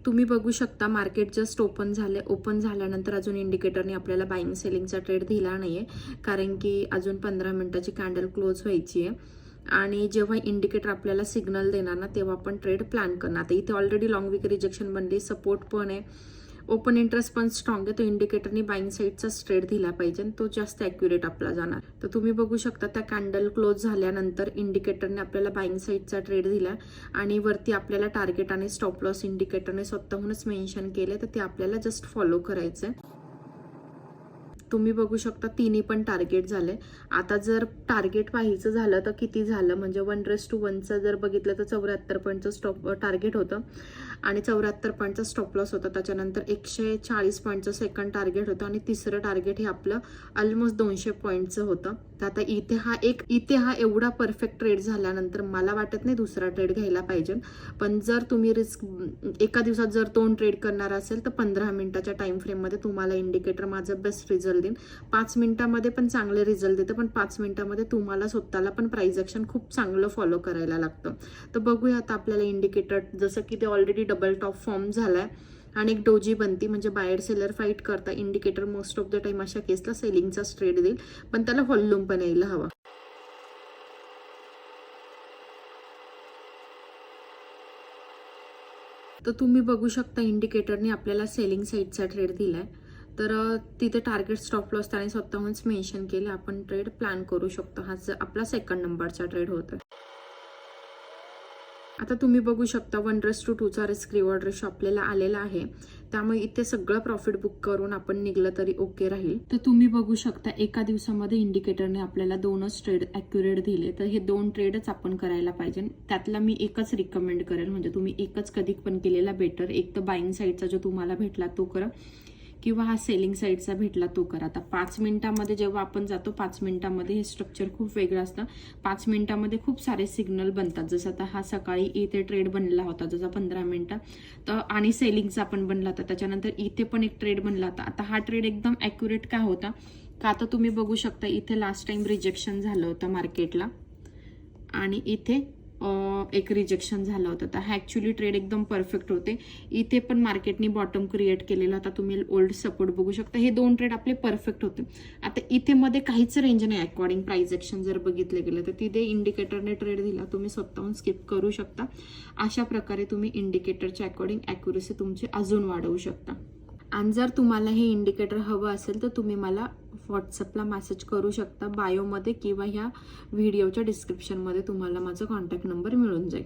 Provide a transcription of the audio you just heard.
तुम्ही बघू शकता मार्केट जस्ट ओपन झाले. ओपन झाल्यानंतर अजून इंडिकेटरने आपल्याला बाईंग सेलिंगचा ट्रेड दिला नाही आहे, कारण की अजून 15 मिनिटाची कॅन्डल क्लोज व्हायची आहे. आणि जेव्हा इंडिकेटर आपल्याला सिग्नल देणार ना, तेव्हा आपण ट्रेड प्लॅन करणार. आता इथे ऑलरेडी लॉंग विक रिजेक्शन बनली, सपोर्ट पण आहे, ओपन इंटरेस्ट पण स्ट्रॉंग आहे. तो इंडिकेटरने बाईंग साईडचाच ट्रेड दिला पाहिजे, तो जास्त ॲक्युरेट आपला जाणार. तर तुम्ही बघू शकता त्या कॅन्डल क्लोज झाल्यानंतर इंडिकेटरने आपल्याला बाईंग साईडचा ट्रेड दिला आणि वरती आपल्याला टार्गेट आणि स्टॉप लॉस इंडिकेटरने स्वतःहूनच मेन्शन केले, तर ते आपल्याला जस्ट फॉलो करायचं आहे. तुम्ही बघू शकता तिन्ही पण टार्गेट झाले. आता जर टार्गेट पाहायचं झालं तर किती झालं, म्हणजे 1:1चं जर बघितलं तर 74 पॉईंटचं स्टॉप टार्गेट होतं आणि 74 पॉईंटचा स्टॉप लॉस होता. त्याच्यानंतर 140 पॉईंटचं सेकंड टार्गेट होतं आणि तिसरं टार्गेट हे आपलं ऑलमोस्ट 200 पॉईंटचं होतं. तर आता इथे हा एवढा परफेक्ट ट्रेड झाल्यानंतर मला वाटत नाही दुसरा ट्रेड घ्यायला पाहिजे. पण जर तुम्ही रिस्क एका दिवसात जर 2 ट्रेड करणार असेल तर 15 मिनिटाच्या टाइम फ्रेममध्ये तुम्हाला इंडिकेटर माझं बेस्ट रिझल्ट देईल. 5 मिनिटामध्ये पण चांगले रिझल्ट देतं, पण 5 मिनिटामध्ये तुम्हाला स्वतःला पण प्राइस ॲक्शन खूप चांगलं फॉलो करायला लागतं. तर बघूया आता आपल्याला इंडिकेटर, जसं की ते ऑलरेडी डबल टॉप फॉर्म झालाय आणि एक डोजी बनती, म्हणजे बायर सेलर फाईट करता. Indicator most of the time अशा केसला सेलिंगचा ट्रेड देईल, पण त्याला व्हॉल्यूम पण यायला हवा. तर तुम्ही बघू शकता इंडिकेटरने आपल्याला सेलिंग साईडचा ट्रेड दिलाय. तर तिथे टार्गेट स्टॉप लॉस त्याने स्वतःहूनच मेन्शन केले. आपण ट्रेड प्लॅन करू शकतो. हा आपला सेकंड नंबरचा ट्रेड होतोय. आता तुम्ही बघू शकता 1:2चा रिस्क रिवॉर्ड रेशो आपल्याला आलेला आहे, त्यामुळे इथे सगळं प्रॉफिट बुक करून आपण निघलं तरी ओके राहील. तर तुम्ही बघू शकता एका दिवसामध्ये इंडिकेटरने आपल्याला 2च ट्रेड ॲक्युरेट दिले. तर हे 2 ट्रेडच आपण करायला पाहिजे. त्यातला मी एकच रिकमेंड करेल, म्हणजे तुम्ही एकच कधी पण केलेला बेटर. एक तर बाईंग साईडचा जो तुम्हाला भेटला तो करा, किंवा हा सेलिंग साईडचा भेटला तो करा. आता 5 मिनिटामध्ये जेव्हा आपण जातो, 5 मिनिटामध्ये हे स्ट्रक्चर खूप वेगळं असतं. 5 मिनिटामध्ये खूप सारे सिग्नल बनतात. जसं आता हा सकाळी इथे ट्रेड बनला होता, जसा 15 मिनिटं तर, आणि सेलिंगचा पण बनला होता. त्याच्यानंतर इथे पण एक ट्रेड बनला होता. आता हा ट्रेड एकदम ॲक्युरेट का होता, का आता तुम्ही बघू शकता इथे लास्ट टाइम रिजेक्शन झालं होतं मार्केटला आणि इथे एक रिजेक्शन झालं होतं. तर हा ॲक्च्युली ट्रेड एकदम परफेक्ट होते. इथे पण मार्केटनी बॉटम क्रिएट केलेला होता. तुम्ही ओल्ड सपोर्ट बघू शकता. हे 2 ट्रेड आपले परफेक्ट होते. आता इथे मध्ये काहीच रेंज नाही अकॉर्डिंग प्राइस ॲक्शन जर बघितलं गेलं तर. तिथे इंडिकेटरने ट्रेड दिला, तुम्ही स्वतःहून स्किप करू शकता. अशा प्रकारे तुम्ही इंडिकेटरच्या अकॉर्डिंग ॲक्युरेसी तुमची अजून वाढवू शकता. आणि जर तुम्हाला हे इंडिकेटर हवं असेल तर तुम्ही मला व्हॉट्सअपला मेसेज करू शकता. बायोमध्ये किंवा ह्या व्हिडिओच्या डिस्क्रिप्शनमध्ये तुम्हाला माझा कॉन्टॅक्ट नंबर मिळून जाईल.